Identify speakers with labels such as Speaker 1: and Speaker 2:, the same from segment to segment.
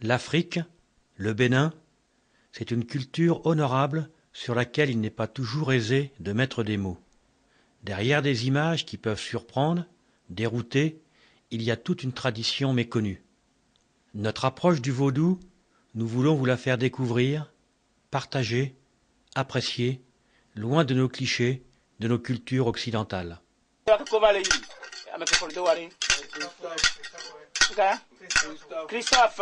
Speaker 1: L'Afrique, le Bénin, c'est une culture honorable sur laquelle il n'est pas toujours aisé de mettre des mots. Derrière des images qui peuvent surprendre, dérouter, il y a toute une tradition méconnue. Notre approche du vaudou, nous voulons vous la faire découvrir, partager, apprécier, loin de nos clichés, de nos cultures occidentales.
Speaker 2: Christophe,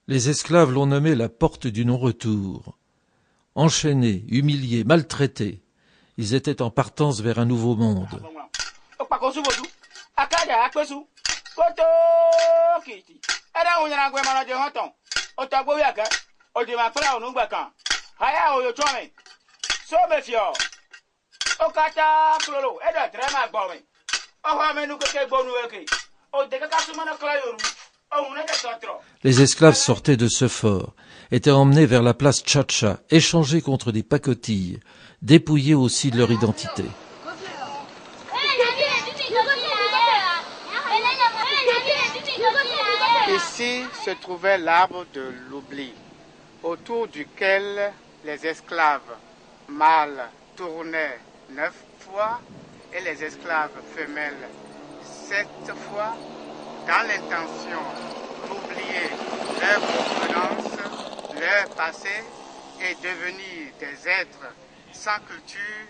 Speaker 3: Les esclaves l'ont nommé la porte du non-retour. Enchaînés, humiliés, maltraités, ils étaient en partance vers un nouveau monde. Les esclaves sortaient de ce fort, étaient emmenés vers la place Tchatcha, échangés contre des pacotilles, dépouillés aussi de leur identité.
Speaker 4: Ici se trouvait l'arbre de l'oubli, autour duquel les esclaves mâles tournaient 9 fois et les esclaves femelles 7 fois, dans l'intention d'oublier leur provenance, leur passé et devenir des êtres sans culture,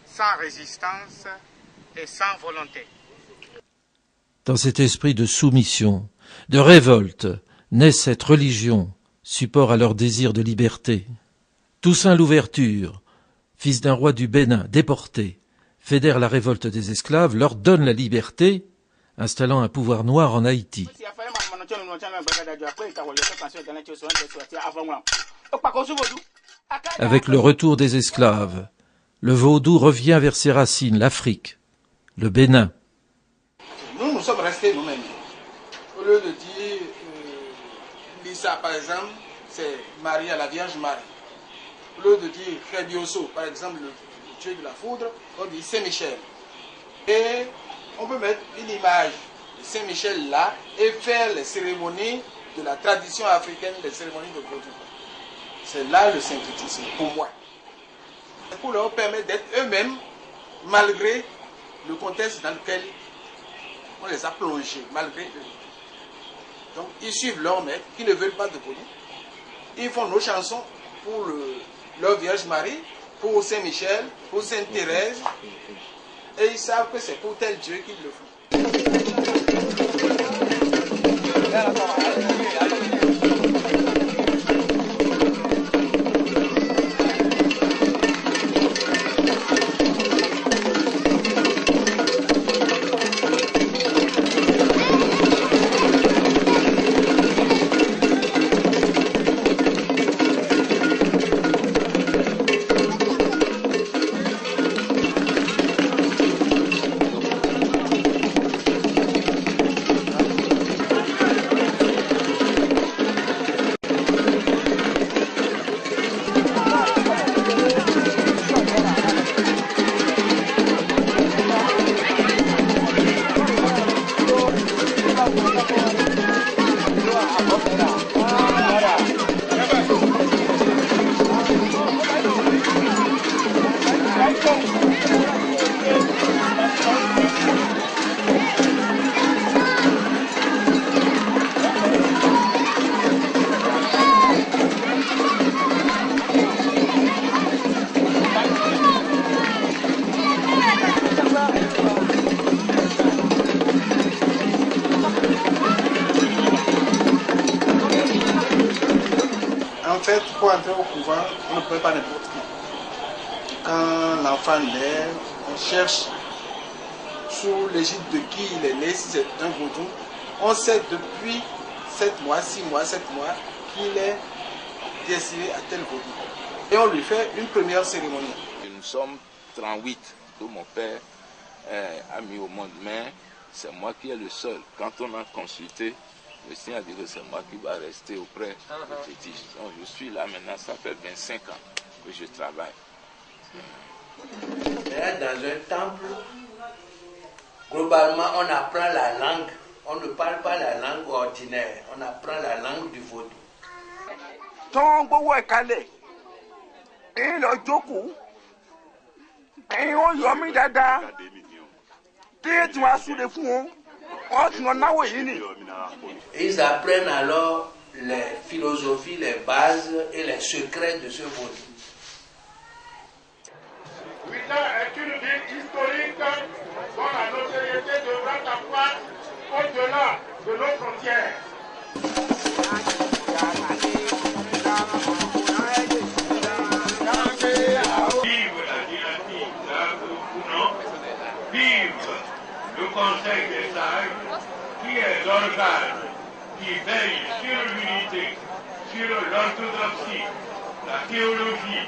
Speaker 4: sans résistance et sans volonté.
Speaker 3: Dans cet esprit de soumission, de révolte, naît cette religion, support à leur désir de liberté. Toussaint Louverture, fils d'un roi du Bénin déporté, fédère la révolte des esclaves, leur donne la liberté, installant un pouvoir noir en Haïti. Avec le retour des esclaves, le vaudou revient vers ses racines, l'Afrique, le Bénin.
Speaker 5: Nous sommes restés nous-mêmes. Au lieu de dire Lisa, par exemple, c'est Marie à la Vierge Marie. Au lieu de dire Fredioso, par exemple, le dieu de la foudre, on dit Saint-Michel. Et on peut mettre une image de Saint-Michel là et faire les cérémonies de la tradition africaine, les cérémonies de vaudou. C'est là le syncrétisme, pour moi. Pour leur permettre d'être eux-mêmes, malgré le contexte dans lequel on les a plongés, malgré eux. Donc ils suivent leur maître qui ne veulent pas de vaudou. Ils font nos chansons pour leur Vierge Marie, pour Saint-Michel, pour Sainte-Thérèse. Et ils savent que c'est pour tel Dieu qu'ils le font. En fait, pour entrer au couvent, on ne peut pas n'importe qui. Quand l'enfant naît, on cherche sous l'égide de qui il est né, si c'est un vaudou. On sait depuis 7 mois, 6 mois, 7 mois qu'il est destiné à tel vaudou. Et on lui fait une première cérémonie.
Speaker 2: Nous sommes 38 que mon père a mis au monde, mais c'est moi qui est le seul. Quand on a consulté, le Seigneur a dit que c'est moi qui va rester auprès de Petit. Donc je suis là maintenant, ça fait 25 ans que je travaille.
Speaker 6: Dans un temple, globalement, on apprend la langue. On ne parle pas la langue ordinaire, on apprend la langue du vaudou.
Speaker 7: Tongo est calé. Et le joku. Et on yomi dada. Tu vas sous les fonds.
Speaker 6: Ils apprennent alors les philosophies, les bases et les secrets de ce vaudou.
Speaker 8: Ouidah est une ville historique dont la notoriété devra s'accroître au-delà de nos frontières. Vive la dynastie d'Abou-Kounon, vive le Conseil des sages, qui est l'organe qui veille sur l'unité, sur l'orthodoxie, la théologie,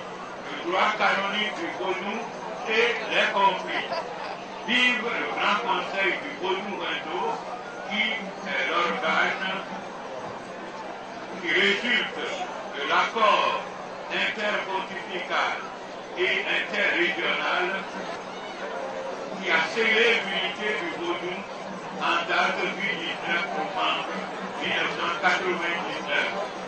Speaker 8: le droit canonique du vaudou et les conflits. Vive le grand conseil du vaudou-Indo, qui est l'organe qui résulte de l'accord interpontifical et interrégional qui a scellé l'unité du vaudou en date du 19 novembre 1999.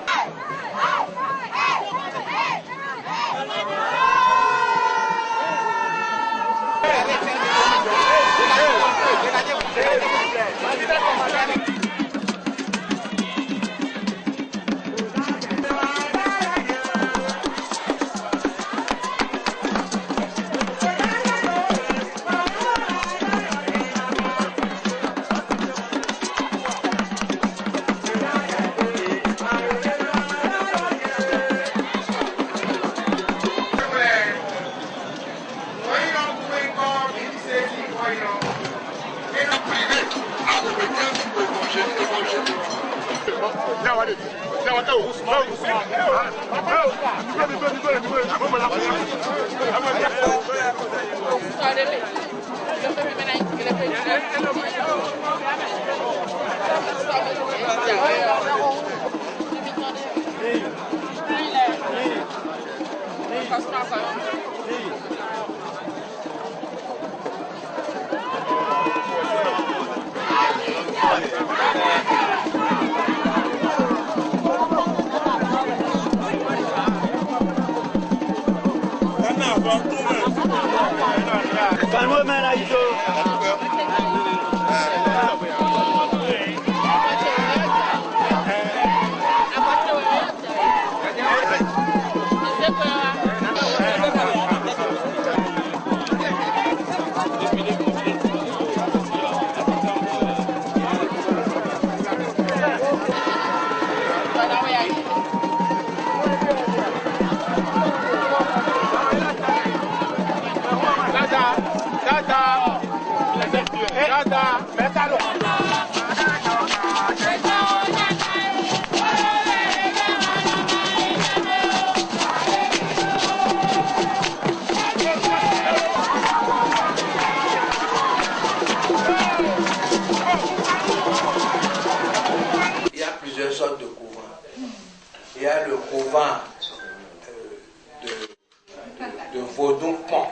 Speaker 6: de Vaudon-Pont.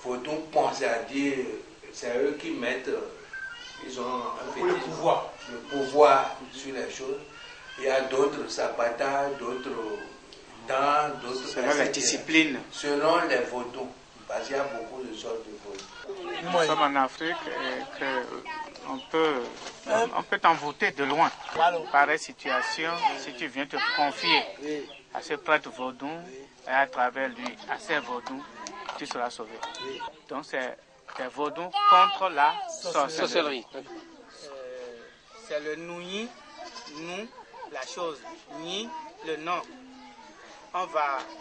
Speaker 6: Vaudon-Pont, c'est-à-dire, c'est eux qui mettent, ils ont le pouvoir sur les choses. Il y a d'autres Zapata, d'autres dans d'autres.
Speaker 4: Selon la discipline.
Speaker 6: Selon les Vaudons, parce qu'il y a beaucoup de sortes de Vaudons.
Speaker 4: Nous sommes en Afrique et on peut t'envoûter de loin. Pareille situation, si tu viens te confier à ce prêtre vaudon et à travers lui, à ces vaudons, tu seras sauvé. Donc c'est des vaudons contre la sorcellerie. C'est le nouï, nous, la chose, ni le nom.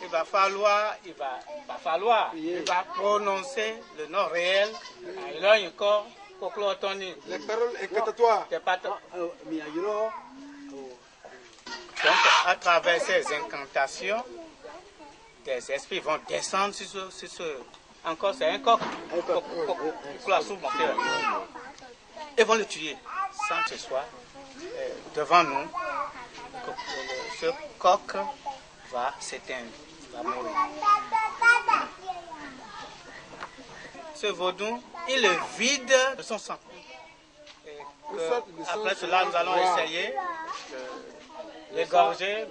Speaker 4: Il va falloir prononcer le nom réel. Il a encore Tony.
Speaker 5: Les paroles incantatoires.
Speaker 4: Donc, à travers ces incantations, des esprits vont descendre sur ce. Encore, c'est un coq. Ils vont le tuer sans que ce soit devant nous. Ce coq va s'éteindre, va mourir. Ce vaudou, il le vide de son sang. Après cela, nous allons essayer de l'égorger,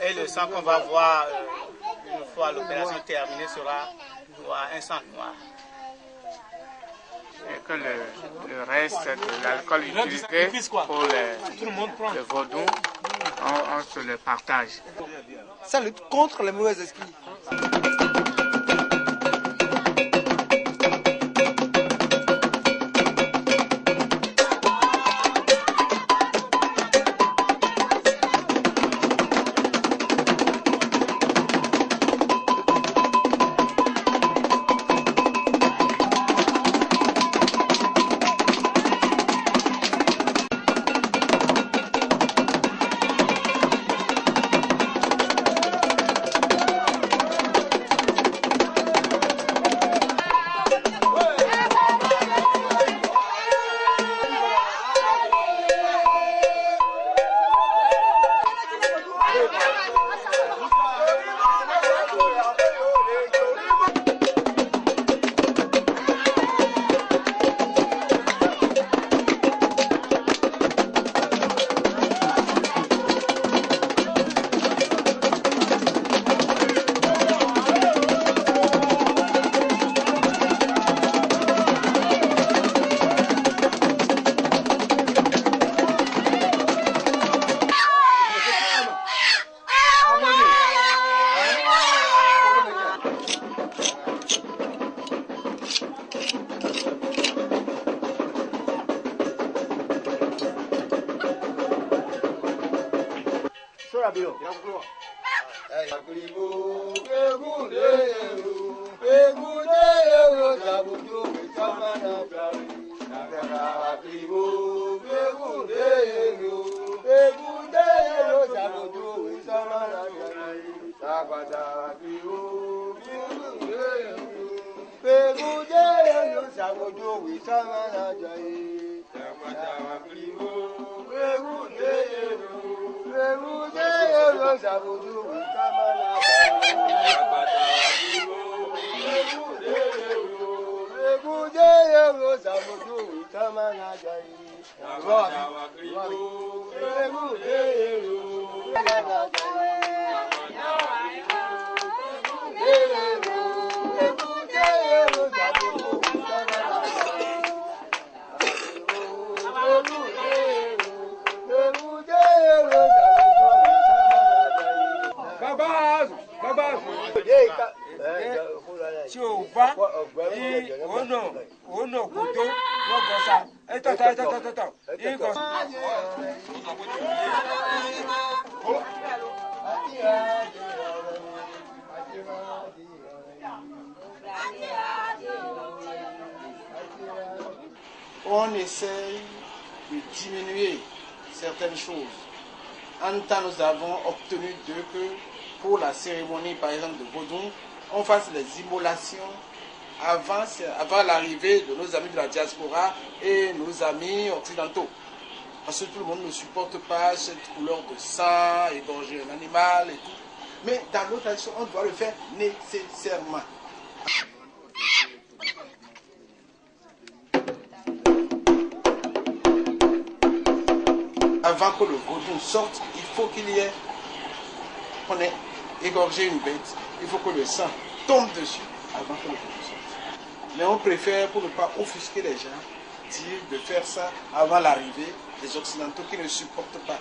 Speaker 4: et le sang qu'on va voir une fois l'opération terminée sera un sang noir. Et que le reste de l'alcool utilisé pour le vaudou, on se le partage.
Speaker 5: Ça lutte contre les mauvais esprits. On essaye de diminuer certaines choses. En temps, nous avons obtenu que pour la cérémonie, par exemple, de Vaudon, on fasse les immolations avant l'arrivée de nos amis de la diaspora et nos amis occidentaux. Parce que tout le monde ne supporte pas cette couleur de sang, égorger un animal. animal et tout. Mais dans notre tradition, on doit le faire nécessairement. Avant que le vaudou sorte, il faut qu'il y ait, on ait égorgé une bête, il faut que le sang tombe dessus avant que le vaudou sorte. Mais on préfère, pour ne pas offusquer les gens, dire de faire ça avant l'arrivée des Occidentaux qui ne supportent pas.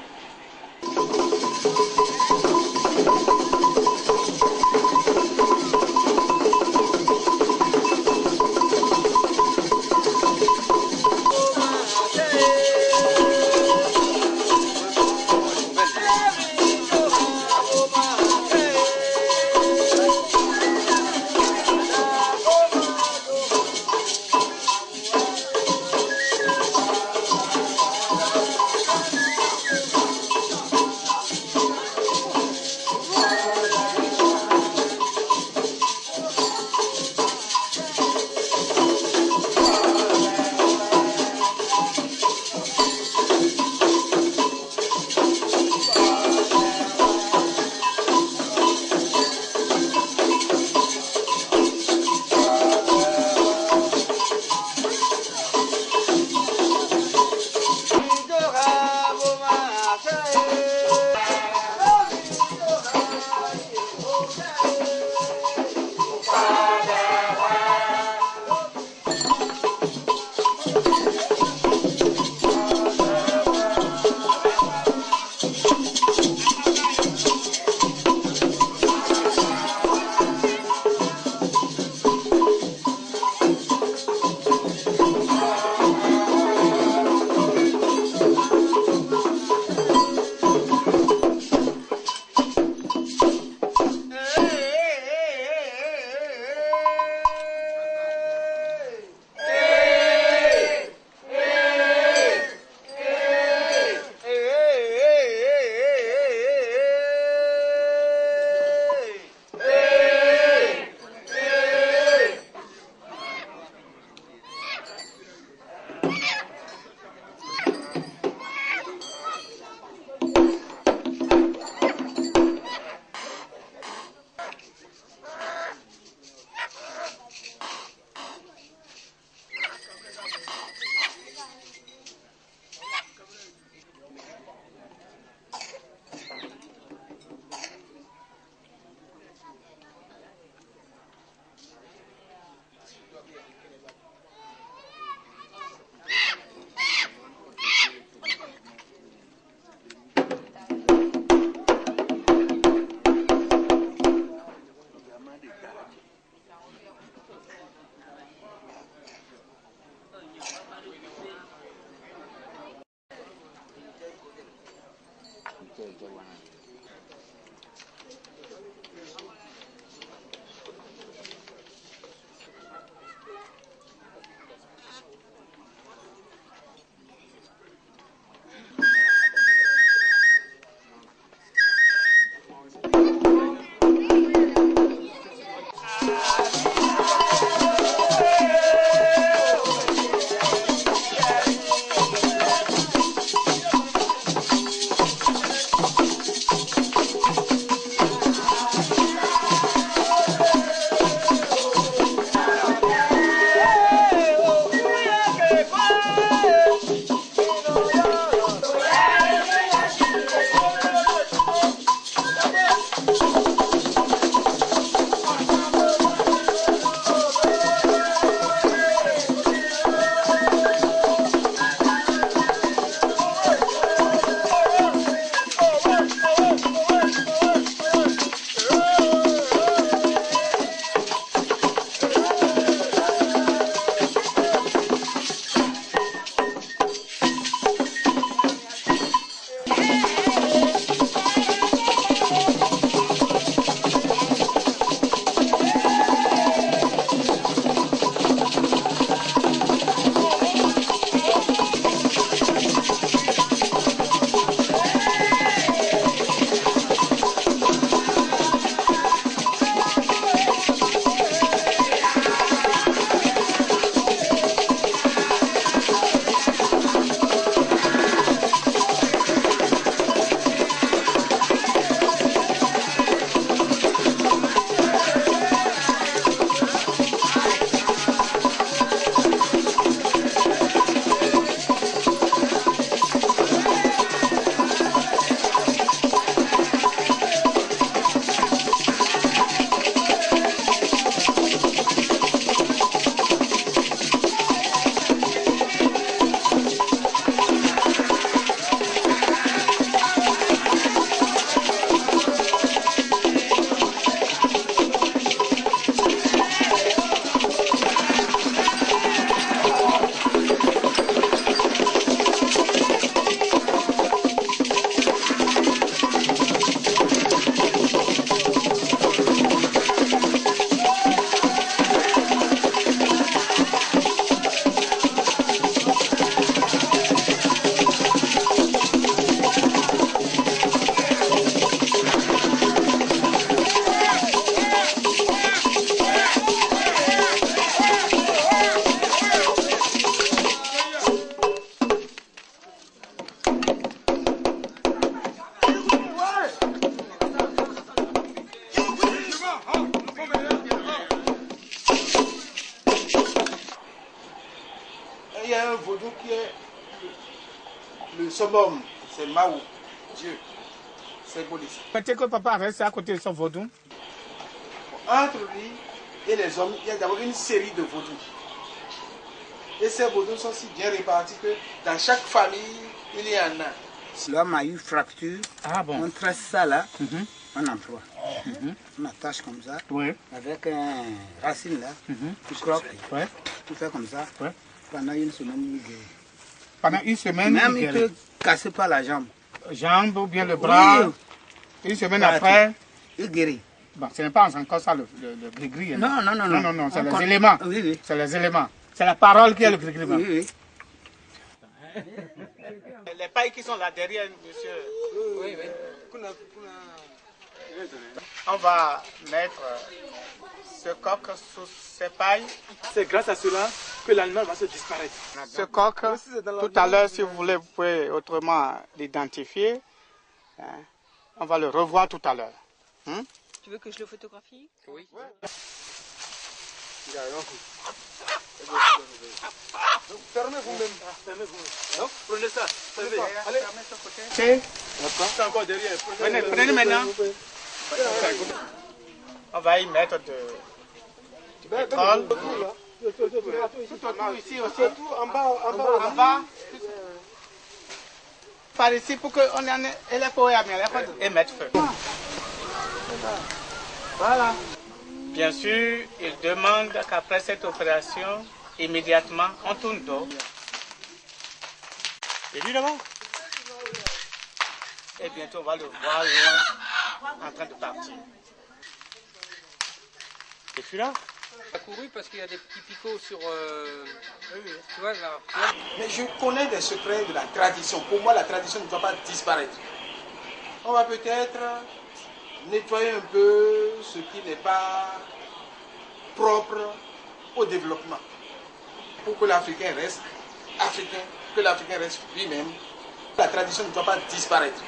Speaker 5: vaudou qui est le summum, c'est Mao, Dieu. C'est bouddhiste.
Speaker 4: Peut-être que papa reste à côté de son vaudou.
Speaker 5: Entre lui et les hommes, il y a d'abord une série de vaudous. Et ces vaudous sont si bien répartis que dans chaque famille, il y en a.
Speaker 9: Si l'homme a eu fracture, on trace ça là, on emploie. On attache comme ça, avec un racine là, tu croques, tu fais comme ça, pendant une semaine, il guérit.
Speaker 4: Pendant une semaine,
Speaker 9: même il peut casser pas la jambe.
Speaker 4: Jambe ou bien le bras, une semaine après,
Speaker 9: il guérit.
Speaker 4: Bon, ce n'est pas encore ça le gris-gris.
Speaker 9: Non, non, non, non.
Speaker 4: Non, c'est les éléments.
Speaker 9: Oui, oui.
Speaker 4: C'est les éléments. C'est la parole qui est le gris-gris.
Speaker 9: Oui, oui.
Speaker 4: Les pailles qui sont là derrière, monsieur.
Speaker 9: Oui, oui.
Speaker 4: On va mettre ce coq sous ces pailles.
Speaker 10: C'est grâce à cela que l'animal va se disparaître.
Speaker 4: Ce coq, tout à l'heure, si vous voulez, vous pouvez autrement l'identifier. On va le revoir tout à l'heure.
Speaker 11: Tu veux que je le photographie? Oui.
Speaker 10: Fermez vous-même. Fermez vous-même. Donc, prenez ça. Fermez. Allez.
Speaker 4: C'est
Speaker 10: encore derrière.
Speaker 4: Prenez maintenant. On va y mettre de pétrole. Tout ici aussi.
Speaker 10: En bas.
Speaker 4: Par ici pour qu'on ait et mettre feu. Voilà. Bien sûr, il demande qu'après cette opération, immédiatement, on tourne d'eau.
Speaker 10: Et lui là-bas?
Speaker 4: Et bientôt, on va le voir loin, en train de partir.
Speaker 10: Et celui-là?
Speaker 11: Il a couru parce qu'il y a des petits picots sur... tu vois, là.
Speaker 5: Mais je connais des secrets de la tradition. Pour moi, la tradition ne doit pas disparaître. On va peut-être nettoyer un peu ce qui n'est pas propre au développement. Pour que l'Africain reste africain, que l'Africain reste lui-même. La tradition ne doit pas disparaître.